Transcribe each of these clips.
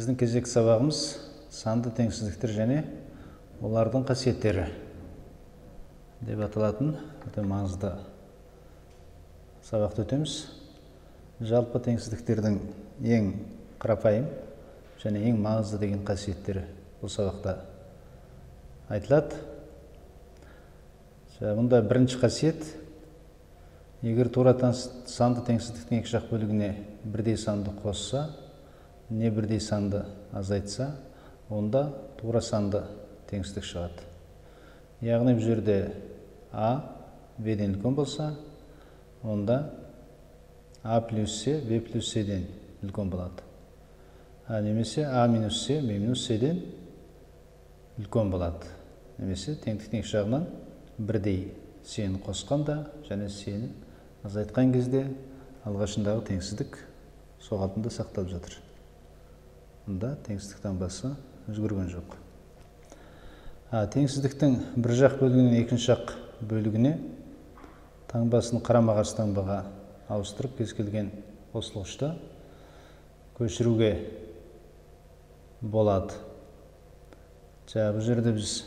Біздің кезекті сабағымыз санды теңсіздіктер және олардың қасиеттері деп аталатын өте маңызды сабақты өтеміз. Жалпы теңсіздіктердің ең қарапайым және ең маңызды деген қасиеттері бұл сабақта айтылады. Мұнда бірінші қасиет, егер тура санды теңсіздіктің екі жақ бөлігіне бірдей санды қосса, не бірдей санды азайтса, онда тура санды теңсіздік шығады. Яғни бұл жерде А Б-ден үлкен болса, онда А плюс С Б плюс С-ден үлкен болады. Немесе А минус С Б минус С-ден үлкен болады. Немесе теңдіктің екі жағынан бірдей С-ні қосқанда және С-ні азайтқан кезде алғашындағы теңсіздік сол қалпында сақталып жатыр. Мұнда теңсіздік таңбасы өзгерген жоқ. Теңсіздіктің бір жақ бөлігінен екінші жақ бөлігіне таңбасын қарама-қарсы таңбаға ауыстырып, кез келген қосылғышты көшіруге болады. Бұл жерде біз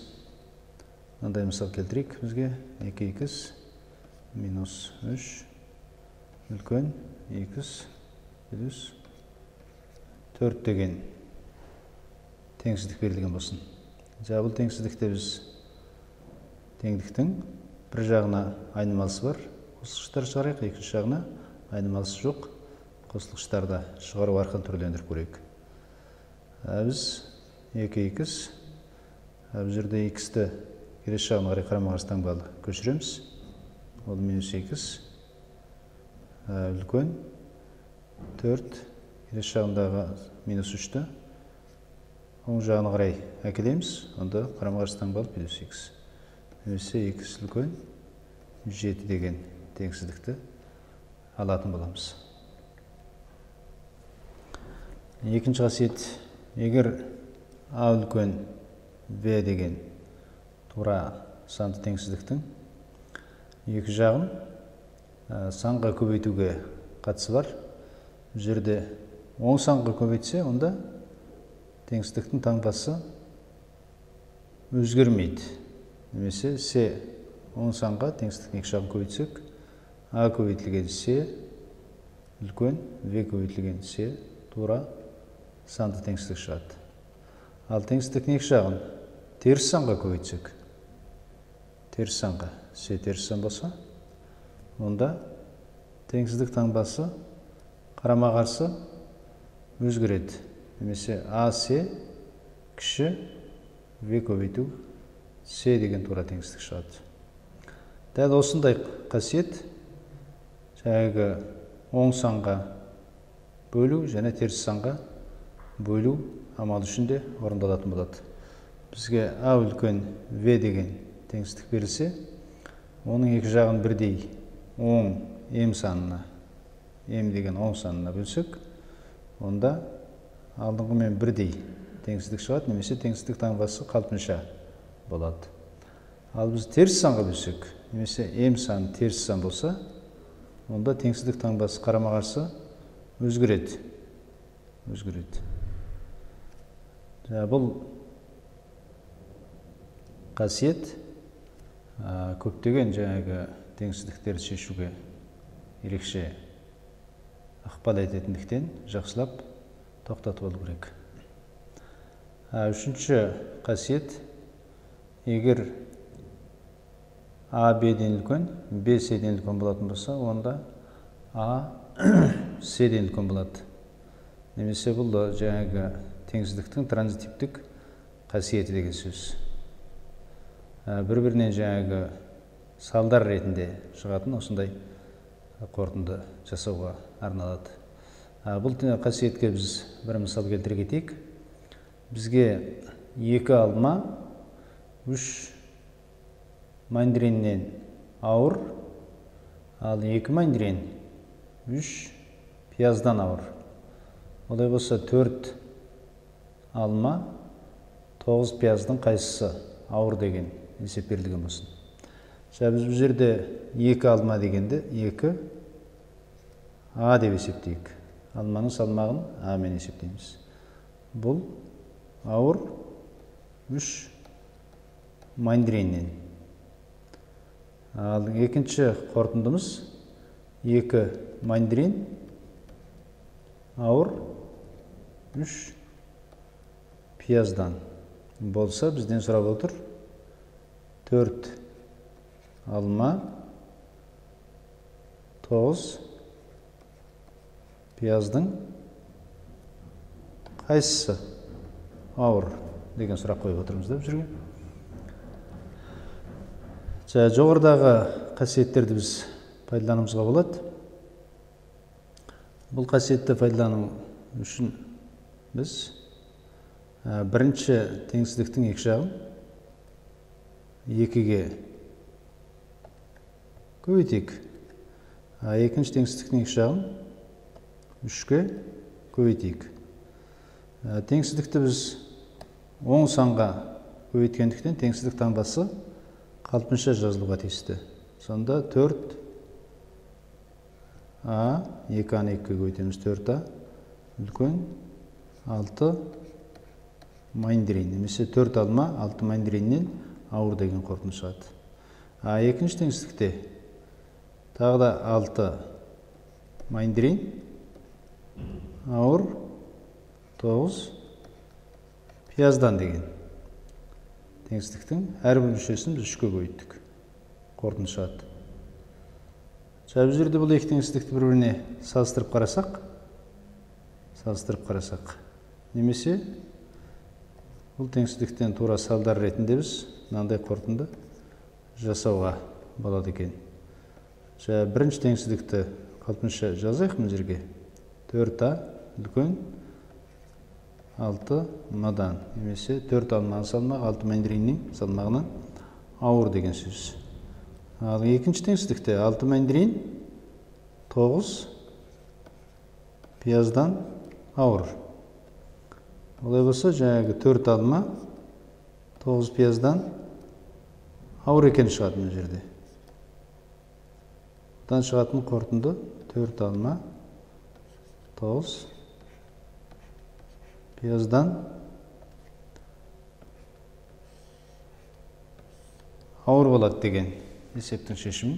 мынандай мысал келтірейік. Бізге 2х минус 3 үлкен 2х плюс 4 деген теңсіздік берілген болсын. Бұл теңсіздікте біз теңдіктің бір жағына айнымалысы бар қосылғыштар шығарайық, екінші жағына айнымалысы жоқ қосылғыштарды шығару арқылы түрлендіріп көрейік. Біз 2х, бұл жерде х-ті келесі жағына қарай қарама-қарсы таңбалы көшіреміз. Ол минус 2х үлкен 4, келесі жағындағы минус 3-ті оң жағына қарай әкелеміз, онда қарама-қарсы таңбалы плюс х. Немесе х үлкен 7 деген теңсіздікті алатын боламыз. Екінші қасиет, егер А үлкен Б деген тура санды теңсіздіктің екі жағын санға көбейтуге қатысы бар. Бұл жерде оң санға көбейтсе, онда теңсіздіктің таңбасы өзгермейді. Немесе С оң санға теңсіздіктің екі жағын көбейтсек, А көбейтілген С үлкен В көбейтілген С тура санды теңсіздік шығады. Ал теңсіздіктің екі жағын теріс санға көбейтсек, теріс санға С теріс сан болса, онда теңсіздік таңбасы қарама-қарсы өзгереді. Немесе АС кіші В көбейту С деген тура теңсіздік шығады. Дәл осындай қасиет жаңағы оң санға бөлу және теріс санға бөлу амалы үшін де орындалатын болады. Бізге А үлкен В деген теңсіздік берілсе, оның екі жағын бірдей оң М санына, М деген оң санына бөлсек, онда алдыңғымен бірдей теңсіздік шығады, немесе теңсіздік таңбасы қалпынша болады. Ал біз теріс санға бөлсек, немесе М сан теріс сан болса, онда теңсіздік таңбасы қарама-қарсы өзгереді. Бұл қасиет көптеген жаңағы теңсіздіктерді шешуге ерекше ықпал ететіндіктен жақсылап тоқтатып алу керек. Үшінші қасиет, егер А Б-ден үлкен, Б С-ден үлкен болатын болса, онда А С-ден үлкен болады. Немесе бұл жаңағы теңсіздіктің транзитивтік қасиеті деген сөз. Бір-бірінен жаңағы салдар ретінде шығатын осындай қорытынды жасауға арналады. Бұл қасиетке біз бір мысал келтіре кетейік. Бізге 2 алма 3 мандариннен ауыр, ал 2 мандарин 3 пияздан ауыр. Олай болса 4 алма 9 пияздың қайсысы ауыр деген есеп берілген болсын. Біз бұл жерде 2 алма дегенде 2 А деп есептейік. Алманың салмағын А мен есептейміз. бұл ауыр 3 мандриннен. Ал екінші қорытындымыз 2 мандрин ауыр 3 пияздан болса, бізден сұрап отыр 4 алма 9 пияздың қайсысы ауыр деген сұрақ қойып отырмыз да жүрген. Жоғарыдағы қасиеттерді біз пайдалануымызға болады. Бұл қасиетті пайдалану үшін біз бірінші теңсіздіктің екі жағын 2-ге көбейтейік. Екінші теңсіздіктің екі жағын 3-ге көбейтейік. Теңсіздікті біз оң санға көбейткендіктен теңсіздік таңбасы қалпынша жазылуға тиісті. Сонда 4 А, 2-ны 2-ге көбейтеміз, 4А үлкен 6 мандрин, немесе 4 алма 6 мандриннен ауыр деген қорытынды шығады. Екінші теңсіздікте тағы да 6 мандрин ауыр 9 пияздан деген теңсіздіктің әрбір мүшесін біз 3-ге көбейттік. Қорытынды шығады. Бұл жерде бұл екі теңсіздікті бір-біріне салыстырып қарасақ, немесе бұл теңсіздіктен тура салдар ретінде біз мынандай қорытынды жасауға болады екен. Бірінші теңсіздікті қалпынша жазайық мына жерге. 4А үлкен 6 мадан, немесе 4 алманың салмағы 6 мандриннің салмағынан ауыр деген сөз. Ал екінші теңсіздікте 6 мандрин 9 пияздан ауыр. Олай болса, жаңағы 4 алма 9 пияздан ауыр екен шығады мына жерде. Бұдан шығатын қорытынды 4 алма 9 пияздан ауыр болады деген есептің шешімін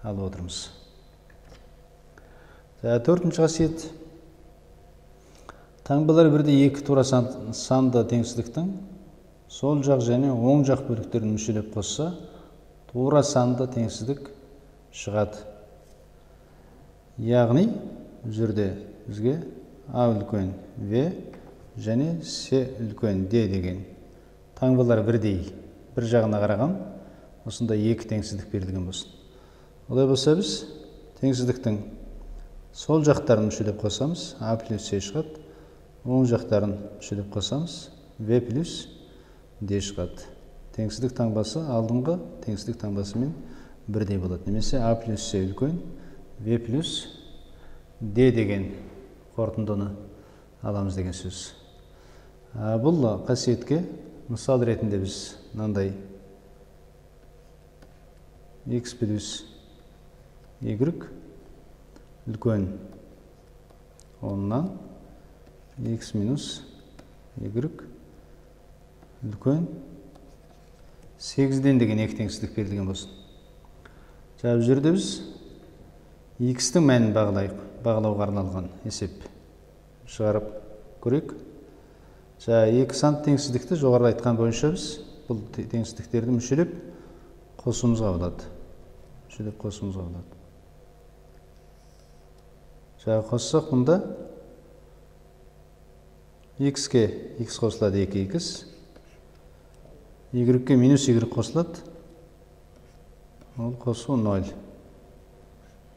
алып отырмыз. Төртінші қасиет. Таңбалар бірде екі тура санды теңсіздіктің сол жақ және оң жақ бөліктерін мүшелеп қосса, тура санды теңсіздік шығады. Яғни, жерде бізге А үлкен В және С үлкен Д деген таңбалар бірдей, бір жағына қараған, осында екі теңсіздік берілген болсын. Олай болса біз теңсіздіктің сол жақтарын мүшелеп қосамыз, А плюс С шығады. Оң жақтарын мүшелеп қосамыз, В плюс Д шығады. Теңсіздік таңбасы алдыңғы теңсіздік таңбасымен бірдей болады. Немесе А плюс С үлкен В плюс Д деген қорытындыны аламыз деген сөз. Бұл қасиетке мысал ретінде біз мынандай X плюс Y үлкен 10-нан X минус Y үлкен 8-ден деген екі теңсіздік берілген болсын. Бұл жерде біз X-тің мәнін бағалауға арналған есеп шығарып көрейік. Екі санды теңсіздікті жоғарыда айтқан бойынша біз бұл теңсіздіктерді мүшелеп қосуымызға болады. Қоссақ мұнда X-ке X қосылады 2X, Y-ке минус Y қосылады, ол қосу 0.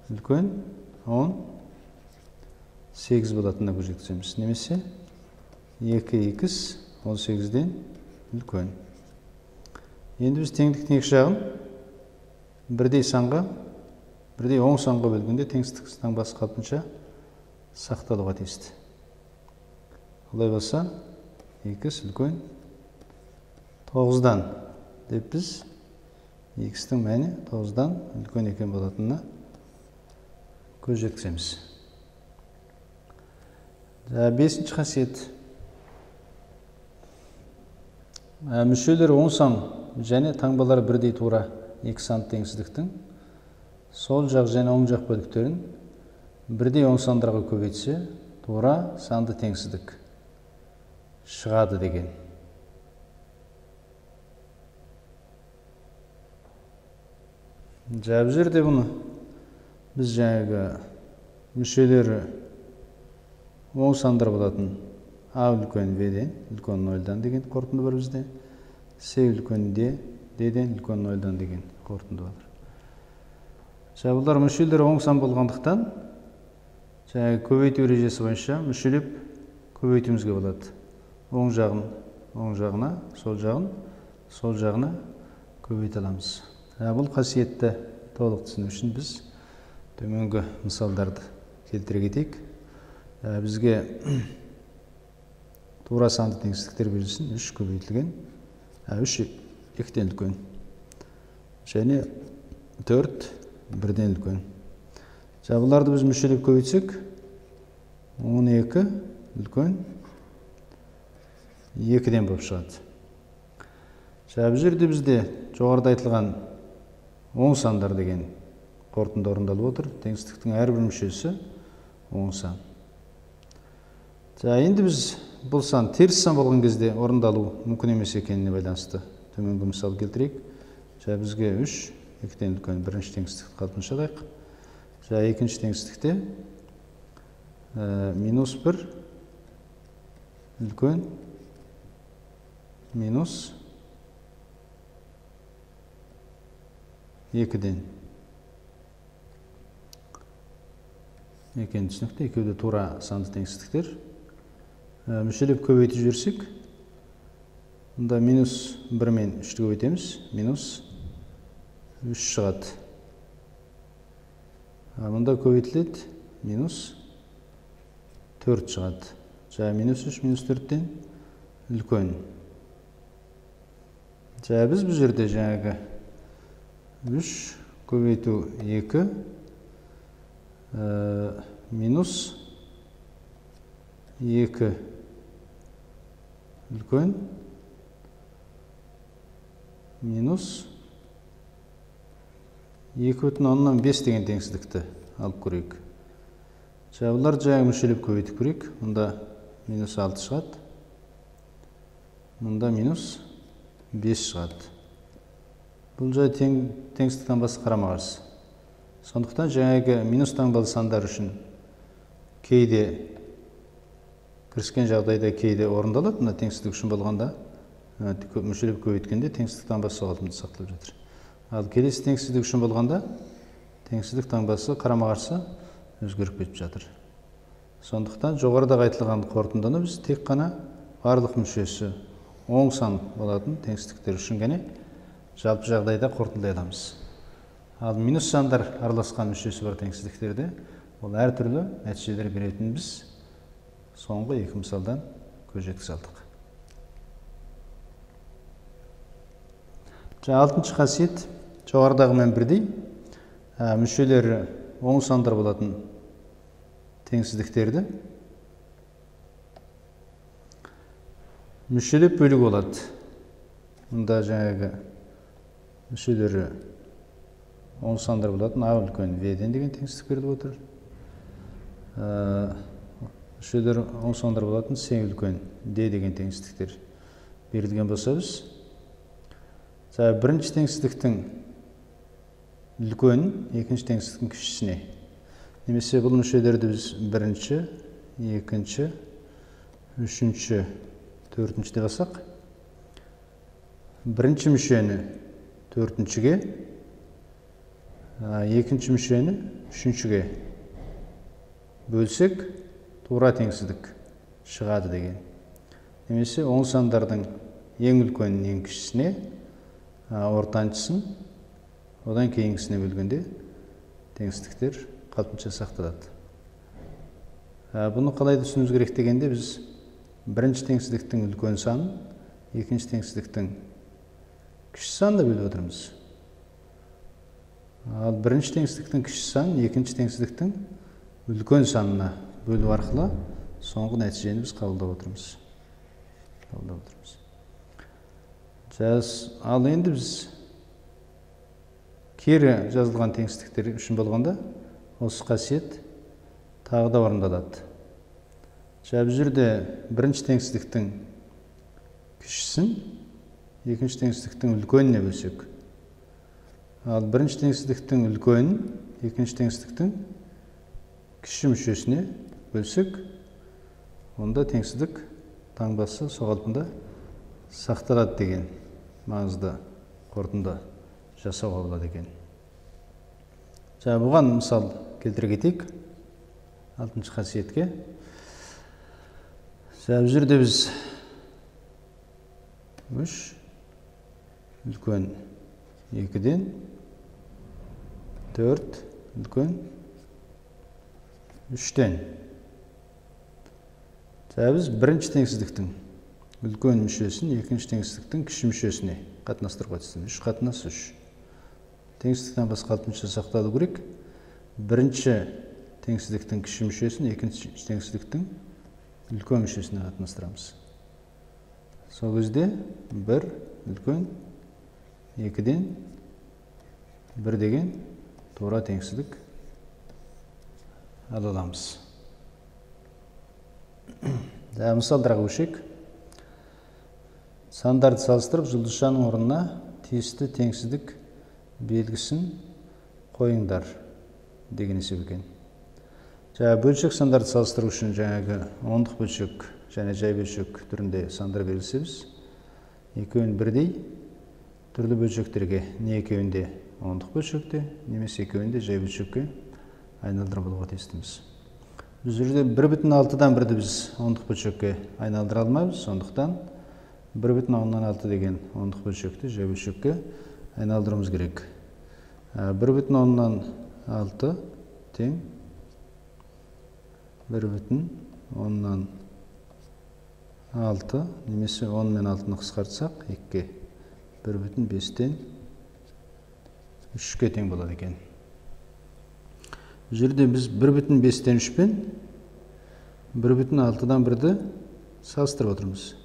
Үлкен 10, 8 болатынына көз жеткіземіз. Немесе 2X 18-ден үлкен. Енді біз теңдіктің екі жағын бірдей санға, бірдей оң санға бөлгенде теңсіздік таңбасы қалпынша сақталуға тиісті. Олай болса, X үлкен 9-дан деп біз X-тің мәні 9-дан үлкен екен болатынына көз жеткіземіз. Бесінші қасиет. мүшелері оң сан және таңбалары бірдей тура екі санды теңсіздіктің сол жақ және оң жақ бөліктерін бірдей оң сандарға көбейтсе тура санды теңсіздік шығады деген. Бұл жерде бұны біз жаңағы мүшелері оң сандар болатын А үлкен В-ден үлкен 0-дан деген қорытынды бар бізде. С үлкен Д-ден үлкен 0-дан деген қорытынды бар. Бұлар мүшелері оң сан болғандықтан көбейту ережесі бойынша мүшелеп көбейтуімізге болады. Оң жағын оң жағына, сол жағына көбейте аламыз. Бұл қасиетті толық түсіну үшін біз төменгі мысалдарды келтіре кетейік. Бізге тура санды теңсіздіктер берілсін 3 көбейтілген, 3 2-ден үлкен және 4 1-ден үлкен. Бұларды біз мүшелеп көбейтсек 12 үлкен 2-ден болып шығады. Бұл жерде бізде жоғарыда айтылған оң сандар деген қорытынды орындалып отыр. Теңсіздіктің әрбір мүшесі оң сан. Енді біз бұл сан теріс сан болған кезде орындалу мүмкін емес екеніне байланысты төменгі мысал келтірейік. Бізге 3 2-ден үлкен бірінші теңсіздікті қалпынша алайық. Екінші теңсіздікте -1 үлкен -2-ден. Екінші түсінікті, екеуі де тура санды теңсіздіктер. Мүшелеп көбейтіп жіберсек, мұнда -1 мен 3-ті көбейтеміз, -3 шығады. Мұнда көбейтіледі, -4 шығады. -3 -4-тен үлкен. Біз бұл жерде жаңағы 3 көбейту 2 -2 үлкен -2,5 деген теңсіздікті алып көрейік. Бұлар жаңағы мүшелеп көбейтіп көрейік. Мұнда -6 шығады. Мұнда -5 шығады. Бұл жай теңсіздік таңбасы қарама-қарсы. Сондықтан жаңағы минус таңбалы сандар үшін кейде кіріскен жағдайда кейде орындалады. Мына теңсіздік үшін болғанда мүшелеп көбейткенде теңсіздік таңбасы қалпында сақталып жатыр. Ал келесі теңсіздік үшін болғанда теңсіздік таңбасы қарама-қарсы өзгеріп кетіп жатыр. Сондықтан жоғарыда айтылған қорытындыны біз тек қана барлық мүшесі оң сан болатын теңсіздіктер үшін ғана жалпы жағдайда қорытындылай аламыз. Ал минус сандар араласқан мүшесі бар теңсіздіктерде ол әртүрлі нәтижелер беретінін біз соңғы 2 мысалдан көз жеткізе алдық. 6-шы қасиет жоғарыдағымен бірдей мүшелері оң сандар болатын теңсіздіктерді мүшелеп бөлігі болады. Мұнда жаңағы мүшелері оң сандар болатын А үлкен В-ден деген теңсіздік беріліп отыр. Мүшелері оң сандар болатын С үлкен Д деген теңсіздіктер берілген болса біз бірінші теңсіздіктің үлкен, екінші теңсіздіктің кішісіне. Немесе бұл мүшелерді біз бірінші, екінші, үшінші, төртінші деп алсақ, бірінші мүшені төртіншіге, екінші мүшені үшіншіге бөлсек, тура теңсіздік шығады деген. Немесе оң сандардың ең үлкенін ең кішісіне, ортаншысын одан кейінгісіне бөлгенде теңсіздіктер қалпынша сақталады. Бұны қалай түсінуіміз керек дегенде біз бірінші теңсіздіктің үлкен санын, екінші теңсіздіктің кіші санына бөліп отырмыз. Ал бірінші теңсіздіктің кіші санын, екінші теңсіздіктің үлкен санына бөлу арқылы соңғы нәтижені біз қабылдап отырмыз. Ал енді біз кері жазылған теңсіздіктер үшін болғанда осы қасиет тағы да орындалады. Бұл жерде бірінші теңсіздіктің кішісін екінші теңсіздіктің үлкеніне бөлсек, ал бірінші теңсіздіктің үлкенін екінші теңсіздіктің кіші мүшесіне бөлсек, онда теңсіздік таңбасы сол қалпында сақталады деген маңызды қорытынды жасауға болады екен. Бұған мысал келтіре кетейік 6-шы қасиетке. Бұл жерде біз 3 үлкен 2-ден 4 үлкен 3-тен. Біз бірінші теңсіздіктің үлкен мүшесін екінші теңсіздіктің кіші мүшесіне қатынастыруға тиістіміз. 3 қатынас 3. Теңсіздіктен басқа алтыншы сақталу керек. Бірінші теңсіздіктің кіші мүшесін екінші теңсіздіктің үлкен мүшесіне қатынастырамыз. Сол кезде 1 үлкен 2-ден 1 деген тура теңсіздік ала аламыз. Мысалдарға көшейік. Сандарды салыстырып, жұлдызшаның орнына тиісті теңсіздік белгісін қойыңдар деген есеп екен. Бөлшек сандарды салыстыру үшін жаңағы ондық бөлшек және жай бөлшек түрінде сандар белгілесеміз. Екеуін бірдей түрлі бөлшектерге не екеуінде ондық бөлшекте, немесе екеуінде жай бөлшекке айналдырып алуға тиістіміз. Бұл жерде 1,6-дан 1-ді біз ондық бөлшекке айналдыра алмаймыз, сондықтан 1,6 деген ондық бөлшекті жай бөлшекке айналдыруымыз керек. 1,6 тең 1,6 немесе 10 мен 6-ны қысқартсақ 2-ге 1,5-тен 3-ке тең болады екен. Бұл жерде біз 1,5-тен 3 пен 1,6-дан 1-ді салыстырып отырмыз.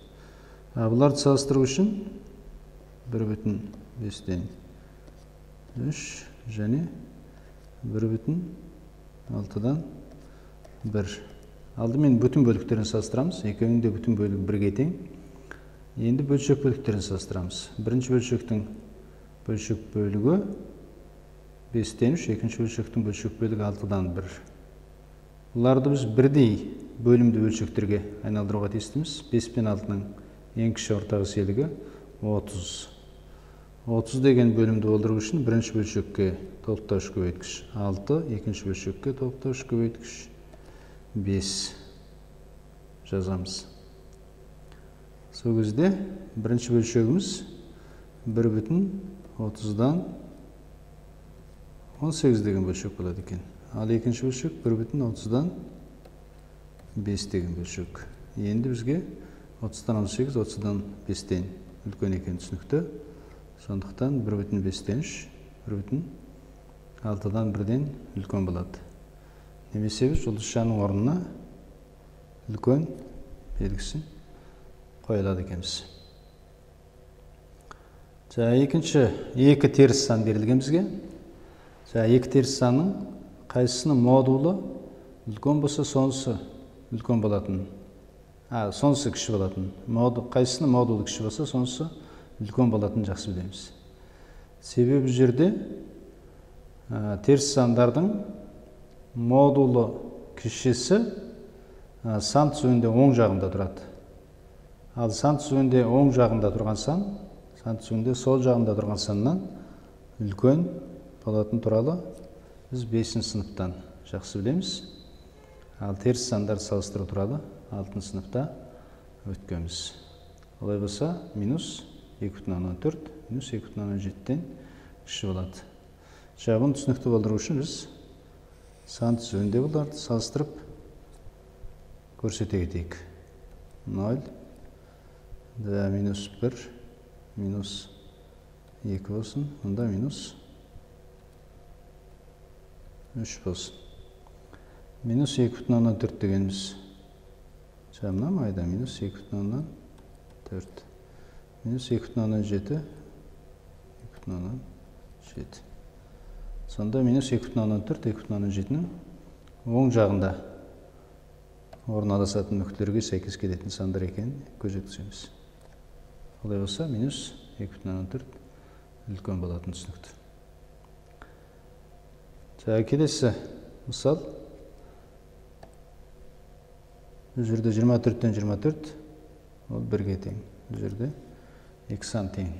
Бұларды салыстыру үшін 1,5-тен 3 және 1,6-дан 1. Алдымен бүтін бөліктерін салыстырамыз. Екеуінің де бүтін бөлігі 1-ге тең. Енді бөлшек бөліктерін салыстырамыз. Бірінші бөлшектің бөлшек бөлігі 5-тен 3, екінші бөлшектің бөлшек бөлігі 6-дан 1. Бұларды біз бірдей бөлімді бөлшектерге айналдыруға тиістіміз. 5 пен 6-ның ең кіші ортақ еселігі 30. 30 деген бөлімді болдыру үшін бірінші бөлшекке топтауыш көбейткіш 6, екінші бөлшекке топтауыш көбейткіш 5 жазамыз. Сол кезде бірінші бөлшегіміз 1,30-дан 18 деген бөлшек болады екен. Ал екінші бөлшек 1,30-дан 5 деген бөлшек. Енді бізге 30-дан 18, 30-дан 5-тен үлкен екен түсінікті. Сондықтан 1,5-тен 3, 1,6-дан 1-ден үлкен болады. Немесе біз жұлдызшаның орнына үлкен белгісін қойылады екенбіз. Екінші 2 теріс сан берілген бізге. 2 теріс санның қайсысының модулы үлкен болса, сонысы үлкен болатын. Сонысы кіші болатын. Қайсысының модулы кіші болса, сонысы үлкен болатын жақсы білеміз. Себебі жерде теріс сандардың модулы кішісі сан түзуінде оң жағында тұрады. Ал сан түзуінде оң жағында тұрған сан, сан түзуінде сол жағында тұрған саннан үлкен болатын туралы біз 5-ші сыныптан жақсы білеміз. Ал теріс сандарды салыстыру туралы 6-ші сыныпта өткенбіз. Олай болса, минус 2,14, минус 2,17-тен кіші болады. Бұны түсінікті болдыру үшін біз сан түзуінде бұларды салыстырып көрсете кетейік. 0, минус 1, минус 2 болсын, онда минус 3 болсын. Минус 2,14 дегеніміз. Мына майда минус 2,14. минус 2,7. Сонда минус 2,4, 2,7-нің оң жағында орналасатын нүктелерге сәйкес келетін сандар екенін көз жеткіземіз. Олай болса, минус 2,4 үлкен болатын түсінікті. Келесі мысал. Бұл жерде 24-тен 24, ол 1-ге тең. Бұл жерде 2 сан тең.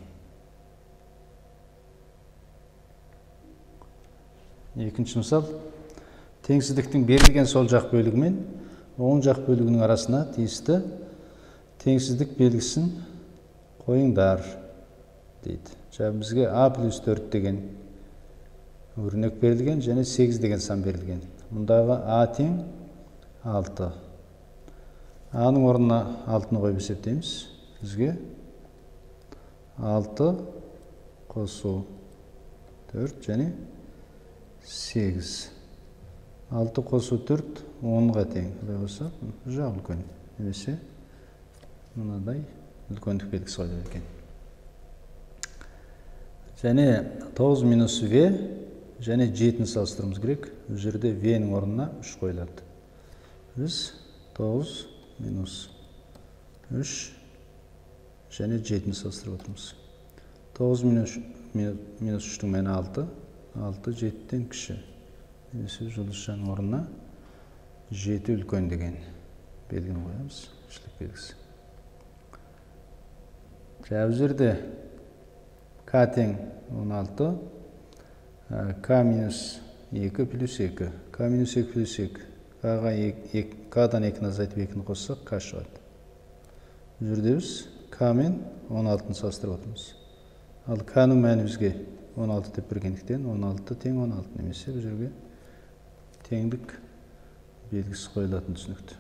Екінші мысал. Теңсіздіктің берілген сол жақ бөлігі мен оң жақ бөлігінің арасына тиісті теңсіздік белгісін қойыңдар дейді. Бізге а плюс 4 деген өрнек берілген, және 8 деген сан берілген. Мұндағы а тең 6. А-ның орнына 6-ны қойып есептейміз. Бізге 6 қосу 4 және 8. 6 қосу 4 10-ға тең. Бұлай болса, жақ үлкен. Немесе мынадай үлкендік белгісі қойылады екен. Және 9 минус v және 7-ні салыстыруымыз керек. Бұл жерде v-ның орнына 3 қойылады. Біз 9 минус 3 және 7-ні салыстырып отырмыз. 9 минус 3-тің мәні 6. 6 7-тен кіші. Немесе жұлдызшаның орнына 7 үлкен деген белгіні қоямыз. Кішілік белгісі. Бұл жерде k тең 16. K минус 2 плюс 2. K минус 2 плюс 2. K-дан 2-ні азайтып 2-ні қоссақ, K шығады. Бұл жерде біз K мен 16-ны салыстырып отырмыз. Ал K-ның мәні бізге 16 деп бергендіктен 16 тең 16, немесе бұл жерге теңдік белгісі қойылатын түсінікті.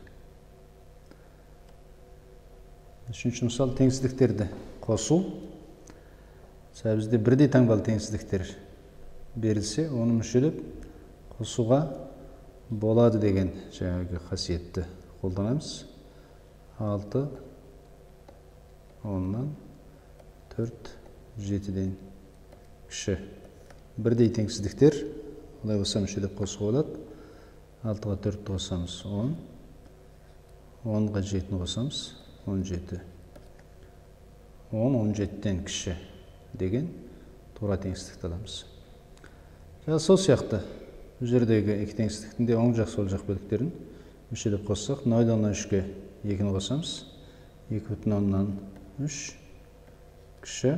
Үшінші мысал, теңсіздіктерді қосу. Бізде бірдей таңбалы теңсіздіктер берілсе, оны мүшелеп қосуға болады деген жаңағы қасиетті қолданамыз. 6 10-нан 4 7-ден кіші. Бірдей теңсіздіктер, олай болса мүшелеп қосуға болады. 6-ға 4-ті қосамыз 10, 10-ға 7-ні қосамыз 17. 10 17-ден кіші деген тура теңсіздікті аламыз. Сол сияқты бұл жердегі екі теңсіздіктің де оң жақ сол жақ бөліктерін мүшелеп қоссақ, 0-дан 3-ге 2-ні қосамыз. 2,10-нан 3 кіші.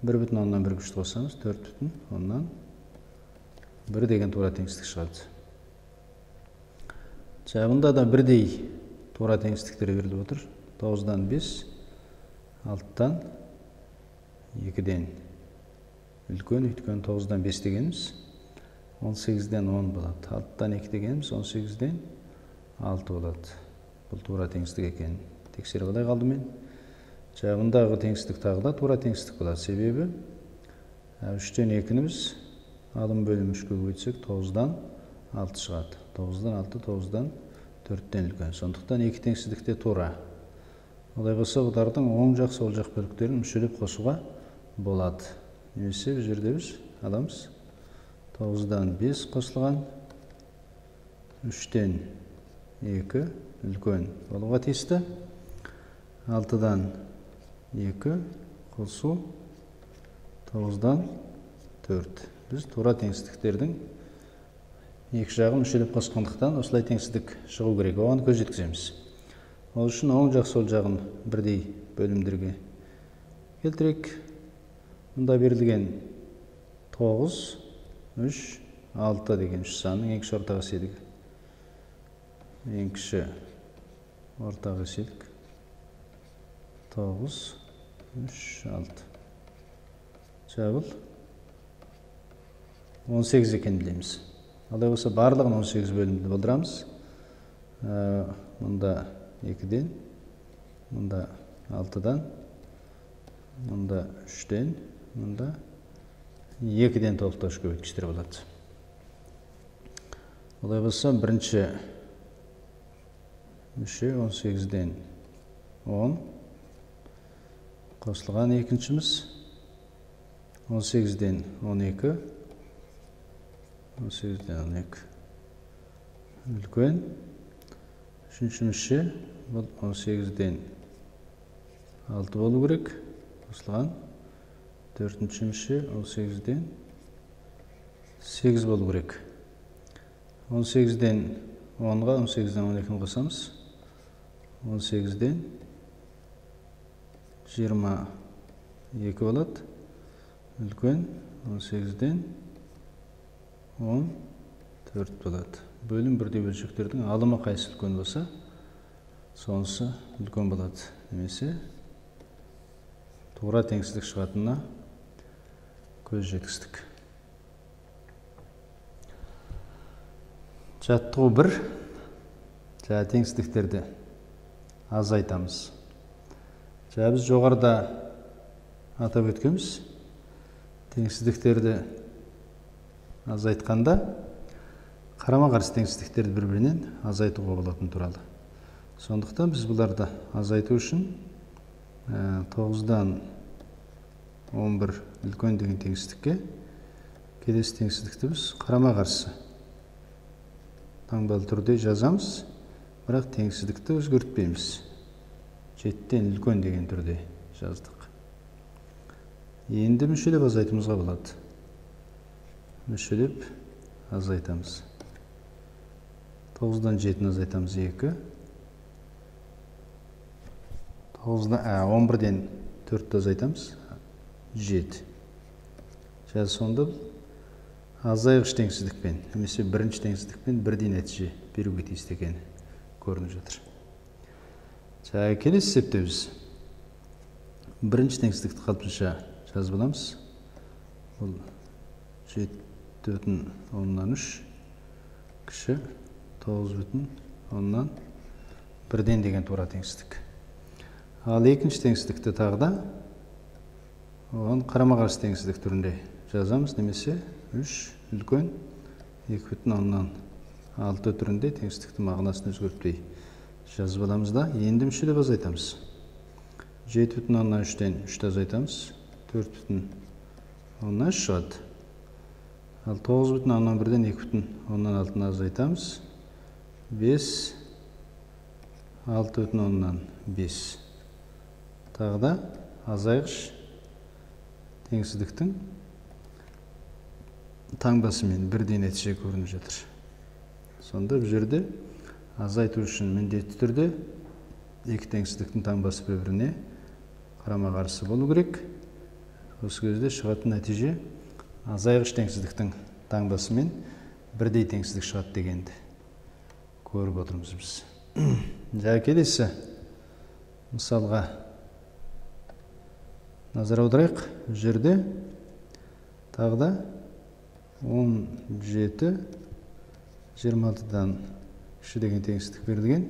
1,10-нан 1 күшті қосамыз. 4,10-нан 1 деген тура теңсіздік шығады. Мұнда да бірдей тура теңсіздіктері беріліп отыр. 9-дан 5, 6-дан 2-ден үлкен, өйткені 9-дан 5 дегеніміз 18-ден 10 болады. 6-дан 2 дегеніміз 18-ден 6 болады. Бұл тура теңсіздік екенін тексеріп алайық алдымен. Мұндағы теңсіздік тағы да тура теңсіздік болады. Себебі 3-тен 2-ні біз алым бөлім 3-ке көбейтсек 9-дан 6 шығады. 9-дан 6, 9-дан 4-тен үлкен. Сондықтан екі теңсіздік те тура. Олай болса, бұлардың оң жақ сол жақ бөліктерін мүшелеп қосуға болады. Немесе бұл жерде біз аламыз. 9-дан 5 қосылған, 3-тен 2 үлкен болуға тиісті. 6-дан 2 қосу, 9-дан 4. Біз тура теңсіздіктердің екі жағын мүшелеп қосқандықтан осылай теңсіздік шығу керек. Оған көз жеткіземіз. Ол үшін оң жақ сол жағын бірдей бөлімдерге келтірейік. Мұнда берілген 9, 3, 6 деген үш санның ең кіші ортақ еселігі. Ең кіші ортақ еселік 9, 3, 6. Жабыл 18 екен білеміз. Алай болса барлығын 18 бөлімді болдырамыз. Мұнда 2-ден, мұнда 6-дан, мұнда 3-ден, мұнда 2-ден толықтауыш көбейткіштер болады. Олай болса бірінші мүше 18-ден 10 қосылған екіншіміз 18-ден 12, 18-ден 12 үлкен. Үшіншімізше бұл 18-ден 6 болу керек, қосылған. Төртіншімізше 18-ден 8 болу керек. 18-ден 10-ға 18-ден 12-ні қосамыз. 18-ден 22 болады. Үлкен 18-ден 14 болады. Бөлім бірдей бөлшектердің алымы қайсы үлкен болса, сонысы үлкен болады. Немесе тура теңсіздік шығатынына көз жеткіздік. Жаттығу 1. Теңсіздіктерді азайтамыз. Біз жоғарыда атап өткенбіз. Теңсіздіктерді азайтқанда қарама-қарсы теңсіздіктерді бір-бірінен азайтуға болатын туралы. Сондықтан біз бұларды азайту үшін 9-дан 11 үлкен деген теңсіздікке келесі теңсіздікті біз қарама-қарсы таңбалы түрде жазамыз, бірақ теңсіздікті өзгертпейміз. 7-ден үлкен деген түрде жаздық. Енді мүшелеп азайтымызға болады. Мүшелеп азайтамыз. 9-дан 7-ні азайтамыз 2. 11-ден 4-ті азайтамыз 7. Сонда азайғыш теңсіздікпен, немесе бірінші теңсіздікпен бірдей нәтиже беруге тиісті екені көрініп жатыр. Келесі есепте біз бірінші теңсіздікті қалыпшыша жазып аламыз. Бұл 7,3 кіші 9,1 деген тура теңсіздік. Ал екінші теңсіздікті тағы да оған қарама-қарсы теңсіздік түрінде жазамыз, немесе 3 үлкен 2,6 түрінде теңсіздікті мағынасын өзгертпей жазып аламыз да, енді мүшелеп азайтамыз. 7,3-тен 3-ті азайтамыз, 4,3 шығады. Ал 9,1-ден 2,6-ны азайтамыз, 5, 6,5. Тағы да азайғыш теңсіздіктің таңбасымен бірдей нәтиже көрініп жатыр. Сонда бұл жерде азайту үшін міндетті түрде екі теңсіздіктің таңбасы бір-біріне қарама-қарсы болу керек. Осы кезде шығатын нәтиже азайғыш теңсіздіктің таңбасымен бірдей теңсіздік шығады дегенді көріп отырмыз біз. Келесі мысалға назар аударайық. Бұл жерде тағы да 17, 26-дан кіші деген теңсіздік берілген,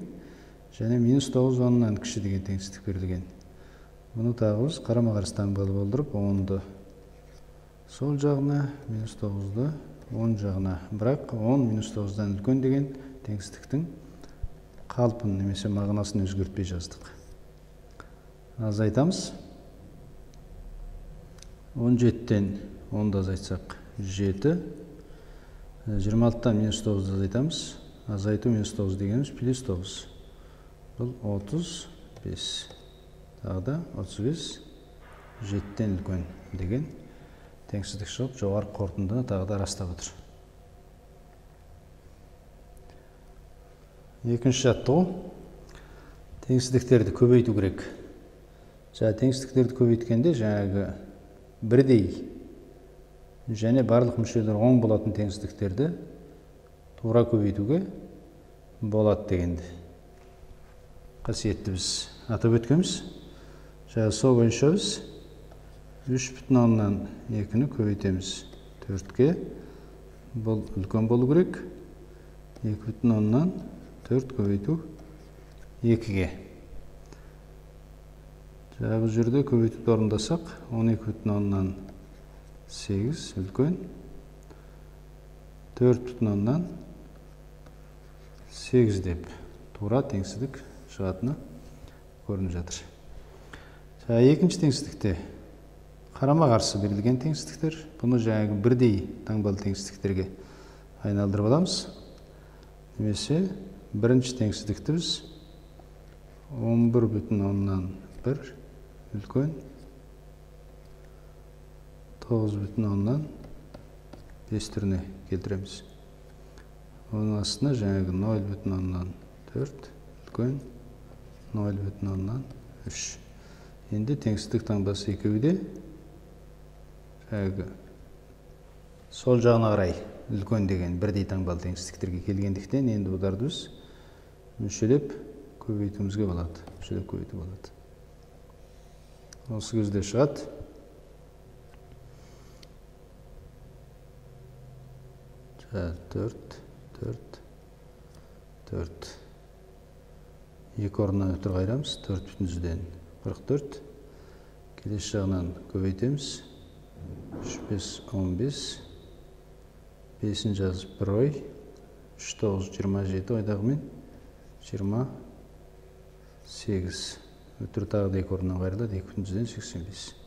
және -9 10-нан кіші деген теңсіздік берілген. Бұны тағы біз қарама-қарсы таңбалы болдырып, 10-ды сол жағына, -9-ды оң жағына. Бірақ 10 -9-дан үлкен деген теңсіздіктің қалпын немесе мағынасын өзгертпей жаздық. Азайтамыз. 17-тен 10-ды азайтсақ 7, 26-тан -9-ды азайтамыз. Азайту -9 дегеніміз +9. Бұл 35. Тағы да 35, 7-тен үлкен деген теңсіздік шығып, жоғарғы қорытындыны тағы да растап отыр. Екінші жаттығу. Теңсіздіктерді көбейту керек. Теңсіздіктерді көбейткенде жаңағы бірдей және барлық мүшелер оң болатын теңсіздіктерді тура көбейтуге болады дегенді қасиетті біз атап өткенбіз. Сол бойынша біз 3,2-нан 2-ні көбейтеміз 4-ке. Бұл үлкен болу керек. 2,2-нан 4 көбейту 2-ге. Бұл жерде көбейтуді орындасақ 12,2-нан 8 үлкен. 4,2-нан 8 деп тура теңсіздік шығатыны көрініп жатыр. Екінші теңсіздікте қарама-қарсы берілген теңсіздіктер. Бұны жаңағы бірдей таңбалы теңсіздіктерге айналдырып аламыз. Немесе бірінші теңсіздікті біз 11,1 үлкен 9,5 түріне келтіреміз. Оның астына жаңағы 0,4 үлкен 0,3. Енді теңсіздік таңбасы екеуі де сол жағына қарай үлкен деген бірдей таңбалы теңсіздіктерге келгендіктен енді оларды біз мүшелеп көбейтуімізге болады. Мүшелеп көбейту болады. Осы кезде шығады. Төрт. Екі орнынан өтір қайрамыз. 4,44. Келесі жағынан көбейтеміз. 3, 5, 15. 5-ін жазып 1 ой. 3, 9, 27 ойдағымен 28. Өтір тағы да екі орнынан қайрылады. 2,85.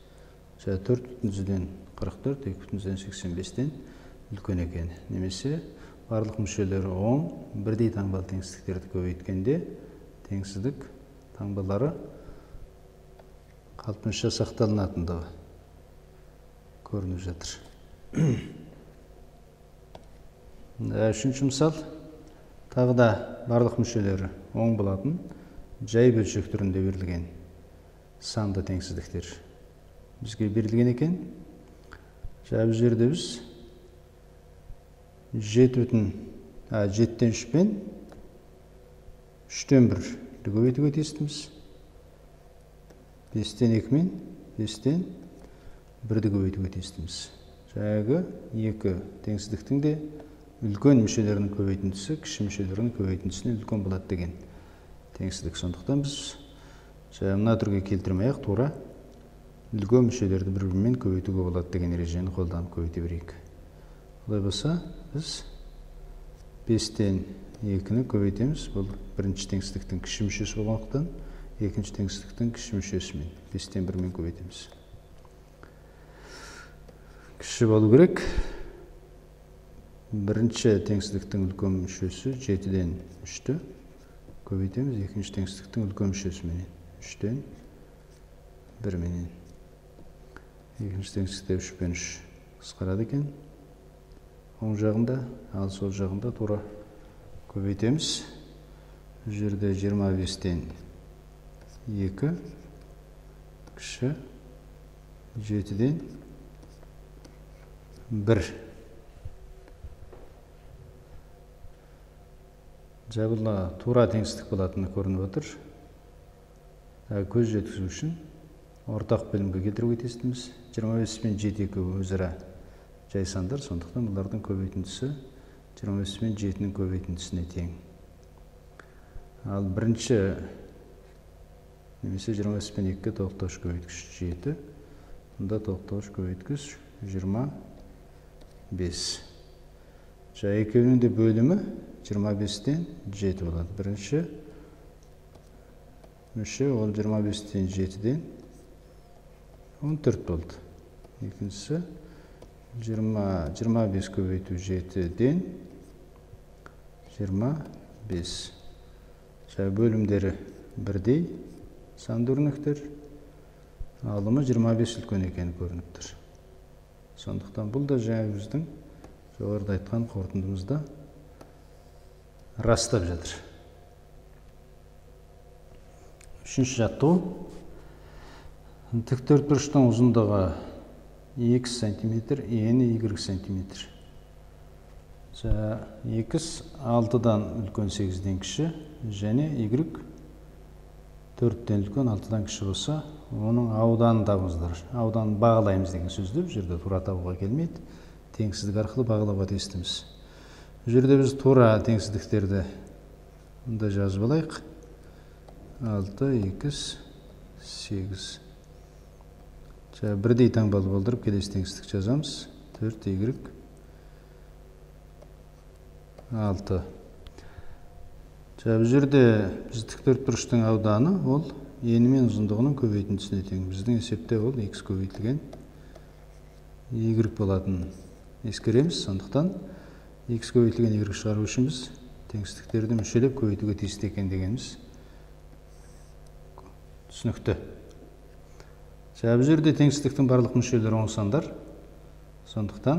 4,44, 2,85-тен үлкен екен. Немесе барлық мүшелері 10 бірдей таңбалы теңсіздіктерді көбейткенде теңсіздік таңбалары қалпынша сақталынатындығы көрініп жатыр. Үшінші мысал, тағы да барлық мүшелері 10 болатын жай бөлшек түрінде берілген санды теңсіздіктер бізге берілген екен. Бұл жерде біз 7-тен 3 пен 3-тен 1-ді көбейтуге тиістіміз. 5-тен 2 мен 5-тен 1-ді көбейтуге тиістіміз. Жаңағы екі теңсіздіктің де үлкен мүшелерінің көбейтіндісі кіші мүшелерінің көбейтіндісінен үлкен болады деген теңсіздік. Сондықтан біз мына түрге келтірмей-ақ тура үлкен мүшелерді бір-бірімен көбейтуге болады деген ережені қолданып көбейте берейік. Олай болса, біз 5-тен 2-ні көбейтеміз. Бұл бірінші теңсіздіктің кіші мүшесі болғандықтан, екінші теңсіздіктің кіші мүшесімен 5-тен 1-мен көбейтеміз. Кіші болу керек. Бірінші теңсіздіктің үлкен мүшесі 7-ден 3-ті көбейтеміз. Екінші теңсіздіктің үлкен мүшесімен 3-тен 1-менен. Екінші теңсіздікте 3 пен 3 қысқарады екен. Оң жағында, ал сол жағында тура көбейтеміз. Бұл жерде 25-тен 2 кіші 7-ден 1. Бұл тура теңсіздік болатыны көрініп отыр. Көз жеткізу үшін ортақ бөлімге келтіруге тиістіміз. 25 пен 7 екеуі өзара жай сандар, сондықтан бұлардың көбейтіндісі 25 пен 7-нің көбейтіндісіне тең. Ал бірінші немесе 25 пен 2-ге тоқтауыш көбейткіш 7, бұнда тоқтауыш көбейткіш 25. Екеуінің де бөлімі 25-тен 7 болады. Бірінші мүше ол 25-тен 7-ден 14 болды. Екіншісі 25 көбейту 7-ден 25. Бөлімдері бірдей санды өрнектер. Алымы 25 үлкен екені көрініп тұр. Сондықтан бұл да жаңағы біздің жоғарыда айтқан қорытындымызда растап жатыр. Үшінші жаттығу. Тіктөртбұрыштың ұзындығы x см, ені y см. X 6-дан үлкен 8-ден кіші, және y 4-тен үлкен 6-дан кіші болса, оның ауданын табыңыздар. Ауданын бағалаймыз деген сөзді бұл жерде тура табуға келмейді. Теңсіздік арқылы бағалауға тиістіміз. Бұл жерде біз тура теңсіздіктерді мұнда жазып алайық. 6x 8. Бірдей таңбалы болдырып келесі теңсіздік жазамыз. 4y 6. Бұл жерде біз тіктөртбұрыштың ауданы ол ені мен ұзындығының көбейтіндісіне тең. Біздің есепте ол x көбейтілген y болатын ескереміз. Сондықтан x көбейтілген y шығару үшін біз теңсіздіктерді мүшелеп көбейтуге тиісті екен дегеніміз түсінікті. Бұл жерде теңсіздіктің барлық мүшелері оң сандар. Сондықтан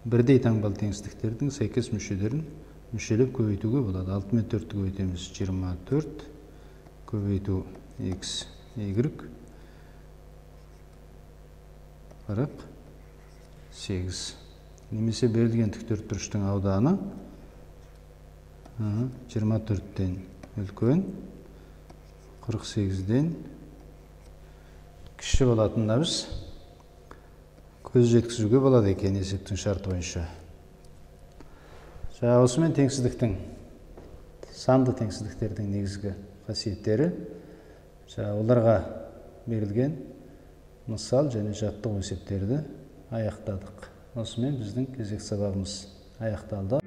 бірдей таңбалы теңсіздіктердің сәйкес мүшелерін мүшелеп көбейтуге болады. 6 мен 4-ті көбейтеміз. 24 көбейту x, y 48. Немесе берілген тіктөртбұрыштың ауданы 24-тен үлкен, 48-ден кіші болатынына біз көз жеткізуге болады екен есептің шарты бойынша. Осымен теңсіздіктің, санды теңсіздіктердің негізгі қасиеттері, оларға берілген мысал және жаттығу есептерді аяқтадық. Осымен біздің кезекті сабағымыз аяқталды.